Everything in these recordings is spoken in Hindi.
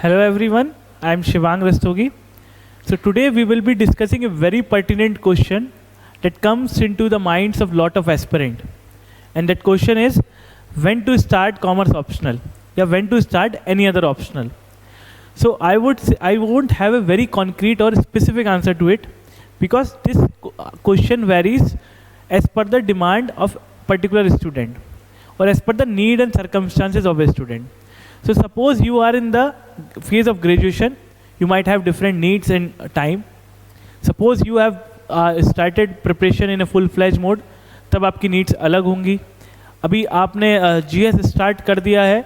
Hello everyone, I am Shivang Rastogi. So today we will be discussing a very pertinent question that comes into the minds of lot of aspirant. And that question is when to start commerce optional or when to start any other optional. So I would say I won't have a very concrete or specific answer to it because this question varies as per the demand of particular student or as per the need and circumstances of a student. So suppose you are in the phase of graduation, you might have different needs and time. Suppose you have started preparation in a full-fledged mode, तब आपकी needs अलग होंगी. अभी आपने GS start कर दिया है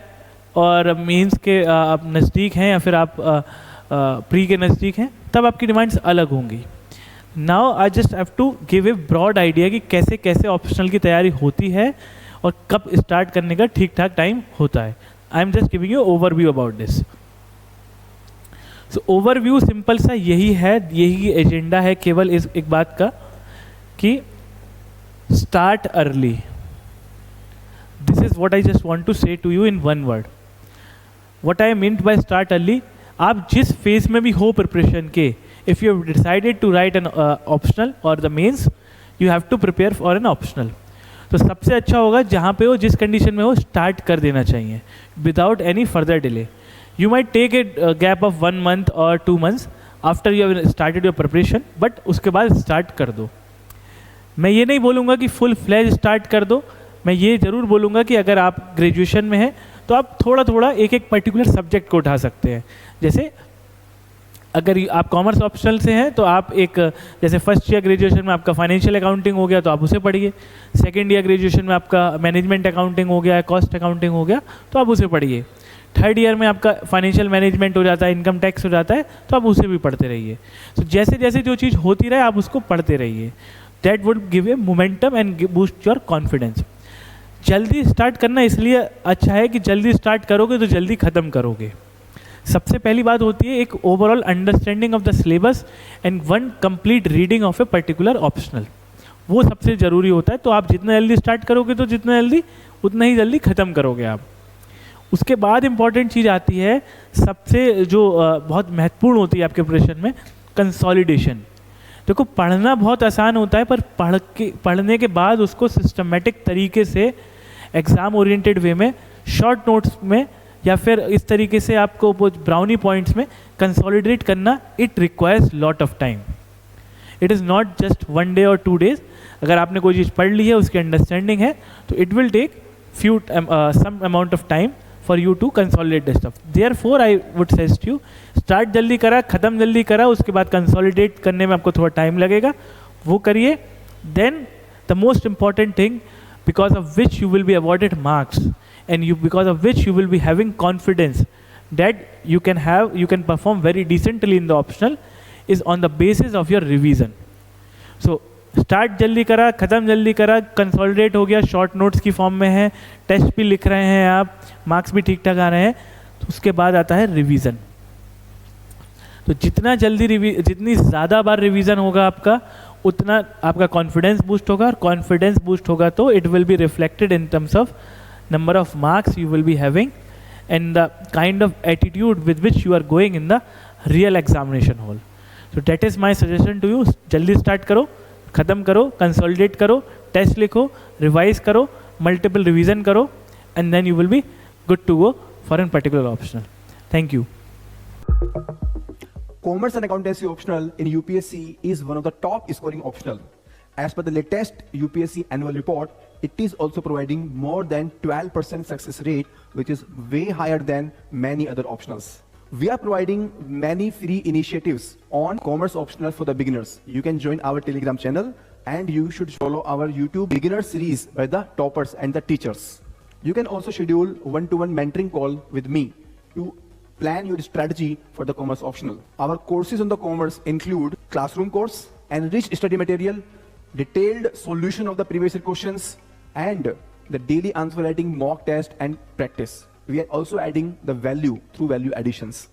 और means के आप नज़दीक हैं या फिर आप pre के नज़दीक हैं, तब आपकी demands अलग होंगी. Now I just have to give a broad idea कि कैसे कैसे optional की तैयारी होती है और कब start करने का ठीक ठाक time होता है. I am just giving you overview about this. So overview simple सा यही है, यही एजेंडा है केवल इस एक बात का कि start early. This is what I just want to say to you in one word. What I meant by start early, आप जिस phase में भी हो preparation के, if you have decided to write an optional or the mains, you have to prepare for an optional. तो सबसे अच्छा होगा जहाँ पे हो जिस कंडीशन में हो स्टार्ट कर देना चाहिए without any further delay. You might take a gap of 1 month और 2 months after you have started your preparation, but उसके बाद स्टार्ट कर दो. मैं ये नहीं बोलूँगा कि फुल फ्लैज स्टार्ट कर दो, मैं ये ज़रूर बोलूँगा कि अगर आप ग्रेजुएशन में हैं तो आप थोड़ा थोड़ा एक एक पर्टिकुलर सब्जेक्ट को उठा सकते हैं. जैसे अगर आप कॉमर्स ऑप्शनल से हैं तो आप एक जैसे फर्स्ट ईयर ग्रेजुएशन में आपका फाइनेंशियल अकाउंटिंग हो गया तो आप उसे पढ़िए. सेकंड ईयर ग्रेजुएशन में आपका मैनेजमेंट अकाउंटिंग हो गया, कॉस्ट अकाउंटिंग हो गया तो आप उसे पढ़िए. थर्ड ईयर में आपका फाइनेंशियल मैनेजमेंट हो जाता है, इनकम टैक्स हो जाता है तो आप उसे भी पढ़ते रहिए. तो जैसे जैसे जो चीज़ होती रहे आप उसको पढ़ते रहिए. That would give a momentum and boost your confidence. जल्दी स्टार्ट करना इसलिए अच्छा है कि जल्दी स्टार्ट करोगे तो जल्दी ख़त्म करोगे. सबसे पहली बात होती है एक overall understanding of the syllabus and one complete reading of a particular optional. वो सबसे ज़रूरी होता है. तो आप जितना जल्दी स्टार्ट करोगे तो जितना जल्दी उतना ही जल्दी ख़त्म करोगे आप. उसके बाद इम्पॉर्टेंट चीज़ आती है सबसे जो बहुत महत्वपूर्ण होती है आपके प्रिपरेशन में, कंसोलिडेशन. देखो पढ़ना बहुत आसान होता है पर पढ़ने के बाद उसको सिस्टमेटिक तरीके से एग्ज़ाम ओरिएंटेड वे में शॉर्ट नोट्स में या फिर इस तरीके से आपको वो ब्राउनी पॉइंट्स में कंसोलिडेट करना, it requires lot of time. It is not just 1 day और 2 days. अगर आपने कोई चीज़ पढ़ ली है, उसकी अंडरस्टैंडिंग है तो it will take some amount of time for you to consolidate the stuff. Therefore I would suggest you start जल्दी करा, ख़त्म जल्दी करा, उसके बाद कंसोलिडेट करने में आपको थोड़ा टाइम लगेगा, वो करिए. Then the most important thing because of which you will be awarded marks and you because of which you will be having confidence that you can perform very decently in the optional is on the basis of your revision. So start जल्दी करा, ख़त्म जल्दी करा, कंसोलिडेट हो गया, शॉर्ट नोट्स की फॉर्म में है, टेस्ट भी लिख रहे हैं आप, मार्क्स भी ठीक ठाक आ रहे हैं, तो उसके बाद आता है रिवीजन. तो जितनी ज़्यादा बार रिवीजन होगा आपका उतना आपका कॉन्फिडेंस बूस्ट होगा, और कॉन्फिडेंस बूस्ट होगा तो it will be reflected in terms of number of marks you will be having and the kind of attitude with which you are going in the real examination hall. So that is my suggestion to you. जल्दी start करो, ख़त्म करो, consolidate करो, test लिखो, revise करो, multiple revision करो, and then you will be good to go for a particular optional. Thank you. Commerce and accountancy optional in UPSC is one of the top scoring optional. As per the latest UPSC annual report, it is also providing more than 12% success rate, which is way higher than many other optionals. We are providing many free initiatives on commerce optional for the beginners. You can join our Telegram channel and you should follow our YouTube beginner series by the toppers and the teachers. You can also schedule one-to-one mentoring call with me to plan your strategy for the commerce optional. Our courses on the commerce include classroom course, enriched study material, detailed solution of the previous year questions, and the daily answer writing mock test and practice. We are also adding the value through value additions.